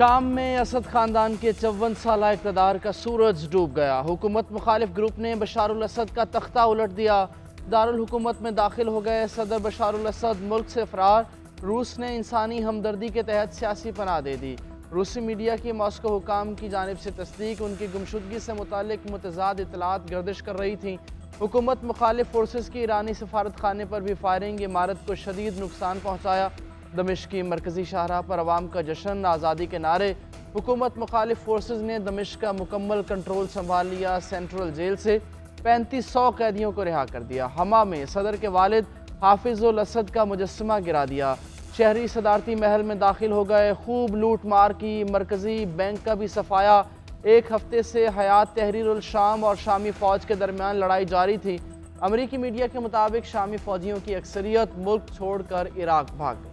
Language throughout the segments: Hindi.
शाम में असद ख़ानदान के 54 साल इक़्तिदार का सूरज डूब गया। हुकूमत मुखालिफ ग्रुप ने बशारुल असद का तख्ता उलट दिया। दारुल हुकूमत में दाखिल हो गए सदर बशारुल असद मुल्क से फ़रार। रूस ने इंसानी हमदर्दी के तहत सियासी पनाह दे दी। रूसी मीडिया की मॉस्को हुकाम की जानिब से तस्दीक, उनकी गुमशुदगी से मुताल्लिक मुतज़ाद इतलात गर्दिश कर रही थी। हुकूमत मुखालिफ फोर्सेस की ईरानी सफारत खाने पर भी फायरिंग, इमारत को शदीद नुकसान पहुँचाया। दमिश्क की मरकजी शाहराह पर अवाम का जश्न, आज़ादी के नारे। हुकूमत मुखालिफ फोर्सेस ने दमिश्क का मुकम्मल कंट्रोल संभाल लिया। सेंट्रल जेल से 3500 कैदियों को रिहा कर दिया। हमा में सदर के वालिद हाफिजुल असद का मुजस्समा गिरा दिया। शहरी सदारती महल में दाखिल हो गए, खूब लूट मार की। मरकजी बैंक का भी सफाया। एक हफ्ते से हयात तहरीरुल शाम और शामी फ़ौज के दरमियान लड़ाई जारी थी। अमरीकी मीडिया के मुताबिक शामी फ़ौजियों की अक्सरियत मुल्क छोड़कर इराक भाग गई।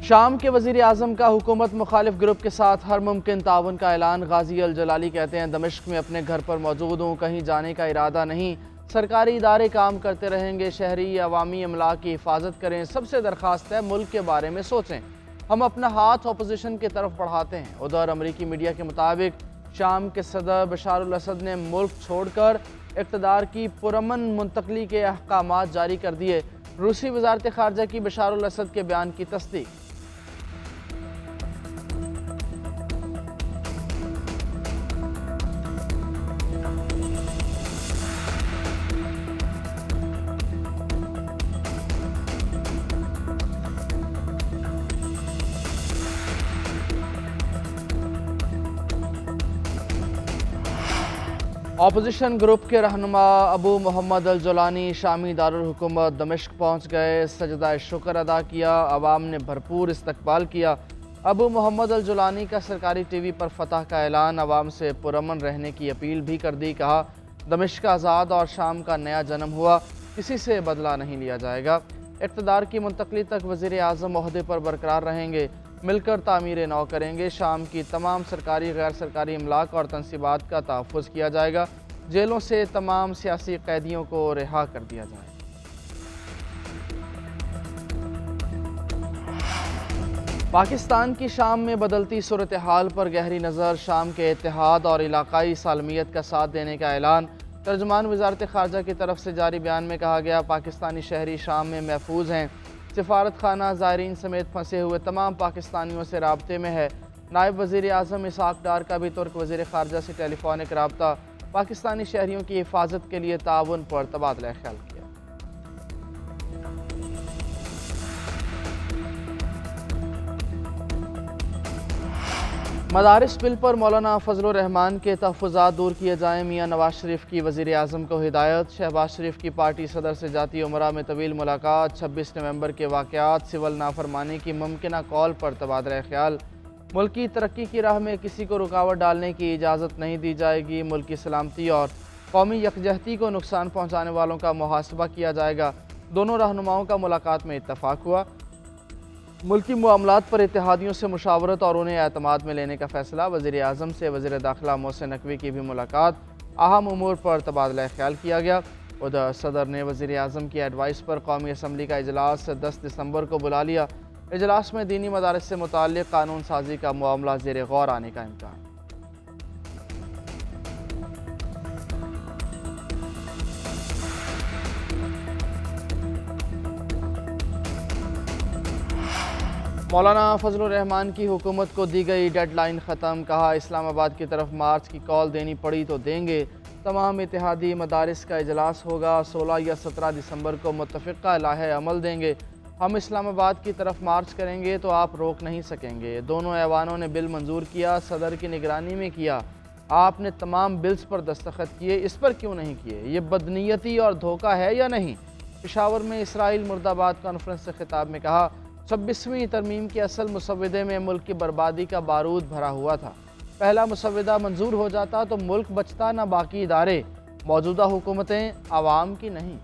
शाम के वज़ीर आज़म का हुकूमत मुखालिफ ग्रुप के साथ हर मुमकिन ताउन का ऐलान। गाजी अल जलाली कहते हैं, दमिश्क में अपने घर पर मौजूद हूँ, कहीं जाने का इरादा नहीं। सरकारी इदारे काम करते रहेंगे, शहरी अवामी अमला की हिफाजत करें। सबसे दरख्वास्त है मुल्क के बारे में सोचें। हम अपना हाथ अपोजिशन की तरफ बढ़ाते हैं। उधर अमरीकी मीडिया के मुताबिक शाम के सदर बशारुल असद ने मुल्क छोड़कर इक़्तिदार की पुरअमन मुंतकली के अहकामात जारी कर दिए। रूसी वज़ारत ख़ारजा की बशारुल असद के बयान की तस्दीक। अपोजिशन ग्रुप के रहनुमा अबू मोहम्मद अल जोलानी शामी दारुल हुकूमत दमिश्क पहुँच गए। सजदा शुक्र अदा किया, अवाम ने भरपूर इस्तकबाल किया। अबू मोहम्मद अल जोलानी का सरकारी टीवी पर फतह का ऐलान, अवाम से पुरअमन रहने की अपील भी कर दी। कहा, दमिश्क आज़ाद और शाम का नया जन्म हुआ, किसी से बदला नहीं लिया जाएगा। इक़्तिदार की मुंतकली तक वज़ीर आज़म ओहदे पर बरकरार रहेंगे, मिलकर तामीर नौ करेंगे। शाम की तमाम सरकारी गैर सरकारी इमलाक और तनसीबात का तहफ़्फ़ुज़ किया जाएगा। जेलों से तमाम सियासी कैदियों को रिहा कर दिया जाए। पाकिस्तान की शाम में बदलती सूरत हाल पर गहरी नज़र। शाम के इत्तेहाद और इलाकाई सालमियत का साथ देने का ऐलान। तर्जुमान वज़ारत ख़ारजा की तरफ से जारी बयान में कहा गया, पाकिस्तानी शहरी शाम में महफूज हैं। सिफारत खाना ज़ायरीन समेत फंसे हुए तमाम पाकिस्तानियों से राब्ते में है। नायब वज़ीर आज़म इसहाक़ डार का भी तुर्क वज़ीर ख़ारजा से टेलीफोनिक राब्ता। पाकिस्तानी शहरियों की हिफाजत के लिए ताउन पर तबादला ख्याल किया। मदारिस बिल पर मौलाना फजलुर रहमान के तहफ़्फ़ुज़ात दूर किए जाएँ। मियाँ नवाज शरीफ की वज़ीर आज़म को हिदायत। शहबाज शरीफ की पार्टी सदर से जाती उमरा में तवील मुलाकात। 26 नवंबर के वाक़यात, सिविल नाफरमानी की मुमकिना कॉल पर तबादला ख्याल। मुल्क की तरक्की की राह में किसी को रुकावट डालने की इजाज़त नहीं दी जाएगी। मुल्क की सलामती और कौमी यकजहती को नुकसान पहुँचाने वालों का मुहासबा किया जाएगा। दोनों रहनुमाओं का मुलाकात में इत्तफ़ाक़ हुआ। मुल्की मामलात पर इत्तेहादियों से मुशावरत और उन्हें एतमाद में लेने का फ़ैसला। वज़ीर आज़म से वज़ीर दाखिला मोहसिन नकवी की भी मुलाकात। अहम उमूर पर तबादला ख्याल किया गया। उधर सदर ने वज़ीर आज़म की एडवाइस पर कौमी असम्बली का इजलास 10 दिसंबर को बुला लिया। इजलास में दीनी मदारिस से मुताल्लिक़ कानून साजी का मामला ज़ेर गौर आने का इम्कान। मौलाना फजलुर रहमान की हुकूमत को दी गई डेडलाइन ख़त्म। कहा, इस्लामाबाद की तरफ मार्च की कॉल देनी पड़ी तो देंगे। तमाम इत्तेहादी मदारिस का इजलास होगा। 16 या 17 दिसंबर को मुत्तफ़िक़ा लाहे अमल देंगे। हम इस्लामाबाद की तरफ मार्च करेंगे तो आप रोक नहीं सकेंगे। दोनों ऐवानों ने बिल मंजूर किया, सदर की निगरानी में किया। आपने तमाम बिल्स पर दस्तखत किए, इस पर क्यों नहीं किए? ये बदनीयती और धोखा है या नहीं? पेशावर में इसराइल मुर्दाबाद कॉन्फ्रेंस से खिताब में कहा, 26वीं तरमीम के असल मुसव्वदे में मुल्क की बर्बादी का बारूद भरा हुआ था। पहला मुसव्वदा मंजूर हो जाता तो मुल्क बचता, न बाकी इदारे। मौजूदा हुकूमतें आवाम की नहीं।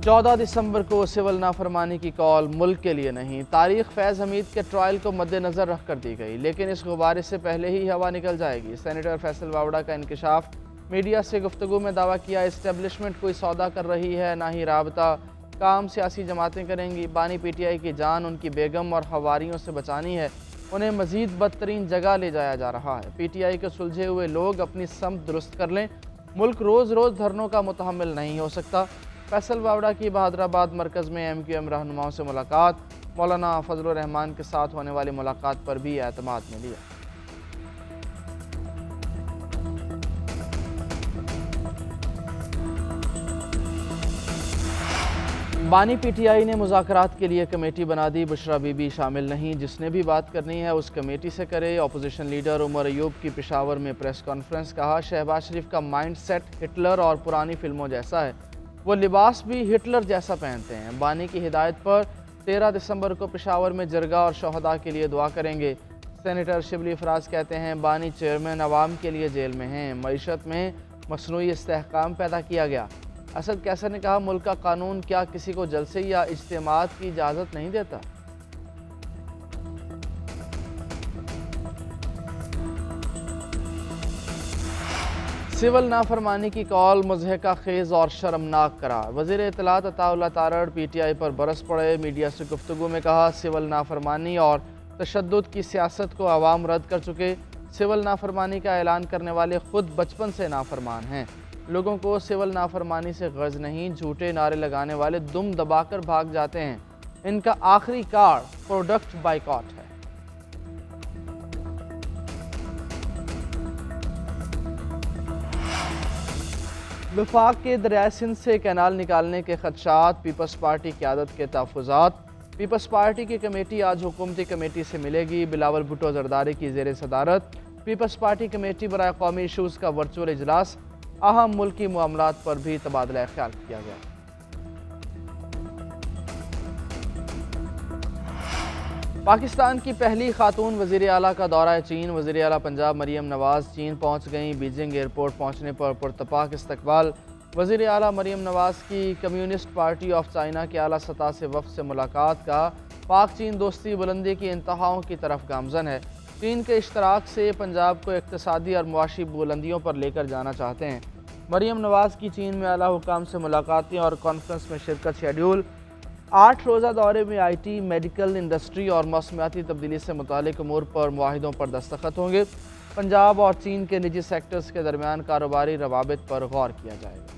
14 दिसंबर को सिविल नाफरमानी की कॉल मुल्क के लिए नहीं, तारीख फैज़ हमीद के ट्रायल को मद्देनज़र रख कर दी गई, लेकिन इस गुब्बारे से पहले ही हवा निकल जाएगी। सेनेटर फैसल वावड़ा का इंकशाफ। मीडिया से गुफ्तगू में दावा किया इस्टेब्लिशमेंट कोई सौदा कर रही है, ना ही राबता, काम सियासी जमातें करेंगी। बानी PTI की जान उनकी बेगम और हवारियों से बचानी है, उन्हें मज़ीद बदतरीन जगह ले जाया जा रहा है। PTI के सुलझे हुए लोग अपनी समत दुरुस्त कर लें, मुल्क रोज़ रोज़ धरनों का मुतहम्मिल नहीं हो सकता। फैसल वावड़ा की बहादुराबाद मरकज़ में MQM रहनुमाओं से मुलाकात, मौलाना फजलुर रहमान के साथ होने वाली मुलाकात पर भी एतमाद में लिया। बानी PTI ने मुज़ाकरात के लिए कमेटी बना दी, बुशरा बीबी शामिल नहीं, जिसने भी बात करनी है उस कमेटी से करे। अपोजिशन लीडर उमर अयूब की पेशावर में प्रेस कॉन्फ्रेंस, कहा शहबाज शरीफ का माइंड सेट हिटलर और पुरानी फिल्मों जैसा है, वो लिबास भी हिटलर जैसा पहनते हैं। बानी की हिदायत पर 13 दिसंबर को पेशावर में जरगा और शहदा के लिए दुआ करेंगे। सेनेटर शिबली फराज कहते हैं बानी चेयरमैन अवाम के लिए जेल में हैं, मईशत में मसनूई इस्तेहकाम पैदा किया गया। असद कैसर ने कहा मुल्क का कानून क्या किसी को जलसे या इज्तिमात की इजाज़त नहीं देता। सिविल नाफरमानी की कॉल मुज़हिका खेज़ और शर्मनाक करार, वज़ीर इत्तलात अताउल्लाह तारड़ PTI पर बरस पड़े। मीडिया से गुफ्तगू में कहा सिविल नाफरमानी और तशद्दुद की सियासत को अवाम रद्द कर चुके। सिविल नाफरमानी का ऐलान करने वाले खुद बचपन से नाफरमान हैं। लोगों को सिविल नाफरमानी से गर्ज नहीं, झूठे नारे लगाने वाले दुम दबाकर भाग जाते हैं। इनका आखिरी कार्ड प्रोडक्ट बाइकॉट है। वफाक के दरिया सिंध से कैनाल निकालने के खदशात, पीपल्स पार्टी क़यादत के तहफ़्फ़ुज़ात। पीपल्स पार्टी की कमेटी आज हुकूमती कमेटी से मिलेगी, बिलावल भुट्टो जरदारी की ज़ेर सदारत। पीपल्स पार्टी कमेटी बराए कौमी इशूज़ का वर्चुअल इजलास, अहम मुल्की मामलात पर भी तबादला ख्याल किया गया। पाकिस्तान की पहली खातून वज़ीर आला का दौरा चीन, वज़ीर आला पंजाब मरियम नवाज़ चीन पहुँच गईं। बीजिंग एयरपोर्ट पहुँचने पर पुरतपाक इस्तकबाल। वज़ीर आला मरियम नवाज़ की कम्युनिस्ट पार्टी ऑफ चाइना के आला सतह से वफ़द से मुलाकात का पाक चीन दोस्ती बुलंदी की इंतहाओं की तरफ गामज़न है। चीन के इश्तराक से पंजाब को इक़्तिसादी और मुआशी बुलंदियों पर लेकर जाना चाहते हैं। मरियम नवाज़ की चीन में आला हुकाम से मुलाकातें और कॉन्फ्रेंस में शिरकत शेड्यूल। 8 रोज़ा दौरे में IT, मेडिकल, इंडस्ट्री और मौसमियाती तब्दीली से मुतालिक अमूर पर मुआहिदों पर दस्तखत होंगे। पंजाब और चीन के निजी सेक्टर्स के दरमियान कारोबारी रवाबित पर गौर किया जाएगा।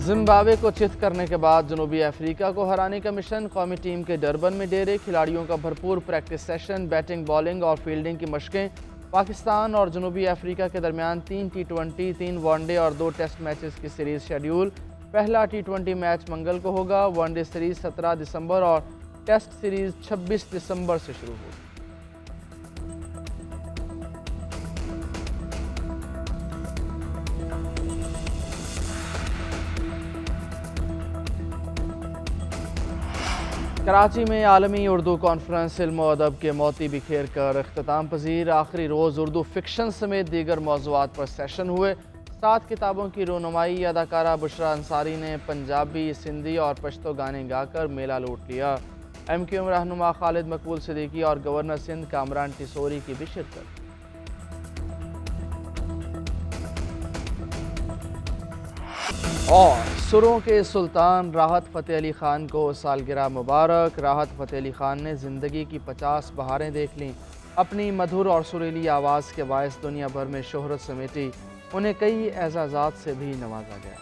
जिम्बाब्वे को चित करने के बाद जनूबी अफ्रीका को हराने का मिशन, कौमी टीम के डरबन में डेरे, खिलाड़ियों का भरपूर प्रैक्टिस सेशन, बैटिंग, बॉलिंग और फील्डिंग की मशकें। पाकिस्तान और जनूबी अफ्रीका के दरमियान 3 T20, 3 वनडे और 2 टेस्ट मैचेस की सीरीज़ शेड्यूल। पहला T20 मैच मंगल को होगा, वनडे सीरीज़ 17 दिसंबर और टेस्ट सीरीज़ 26 दिसंबर से शुरू होगी। कराची में आलमी उर्दू कॉन्फ्रेंस इल्म और अदब के मोती बिखेर कर इख्तिताम पजीर। आखिरी रोज़ उर्दू फिक्शन समेत दीगर मौज़ूआत पर सेशन हुए। 7 किताबों की रोनुमाई। अदाकारा बुशरा अंसारी ने पंजाबी, सिंधी और पश्तो गाने गाकर मेला लूट लिया। MQM रहनुमा खालिद मकबूल सिद्दीकी और गवर्नर सिंध कामरान टिसोरी की भी शिरकत। और सुरों के सुल्तान राहत फ़तेह अली ख़ान को सालगिरह मुबारक। राहत फ़तेह अली ख़ान ने ज़िंदगी की 50 बहारें देख लीं, अपनी मधुर और सुरीली आवाज़ के बायस दुनिया भर में शोहरत समेटी। उन्हें कई एज़ाज़ात से भी नवाजा गया।